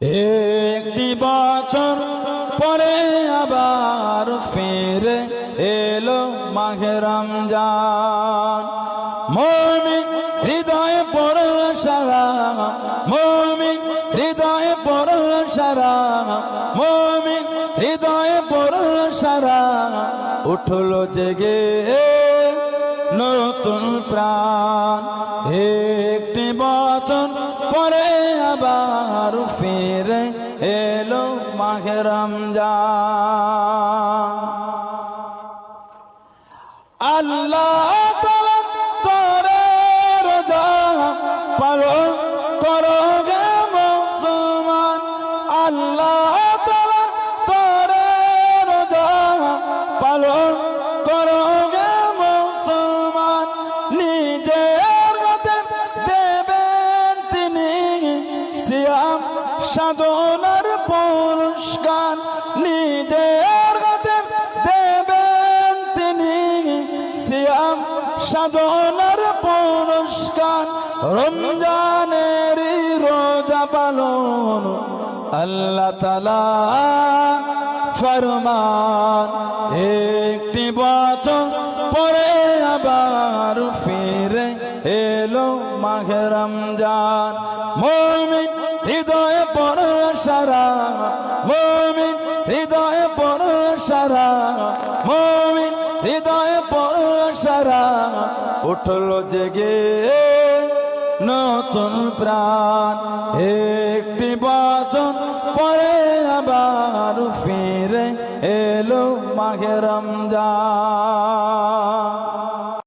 একটি বছর পরে আবার ফিরে এলো মাহে রমজান। মুমিন হৃদয়ে পড়ল সালাম, মুমিন হৃদয়ে পড়ল সালাম, মুমিন হৃদয়ে পড়ল সালাম। উঠলো জেগে নতুন প্রাণ। একটি বছর পরে আবার ফিরে এলো মাহে রমজান। আল্লাহ তাআলা তোরে রোজা পালন করো গে মুসলমান। আল্লাহ তাআলা তোরে রোজা পালন করো গে মুসলমান। নিজের মতে দেবেন তিনি সিয়াম সাধনার পুরস্কার। নিজের মতে দেবেন তিনি সিয়াম সাধনার পুরস্কার। রমজানের রোজা পালন আল্লাহ তাআলা ফরমান। একটি বছর পরে আবার ফিরে এলো মাহে রমজান। মুমিন হৃদয়ে পড়ল সালাম, মুমিন হৃদয়ে পড়ল সালাম, মুমিন হৃদয়ে পড়ল সালাম। উঠলো জেগে নতুন প্রাণ। একটি বছর পরে আবার ফিরে এলো মাহে রমজান।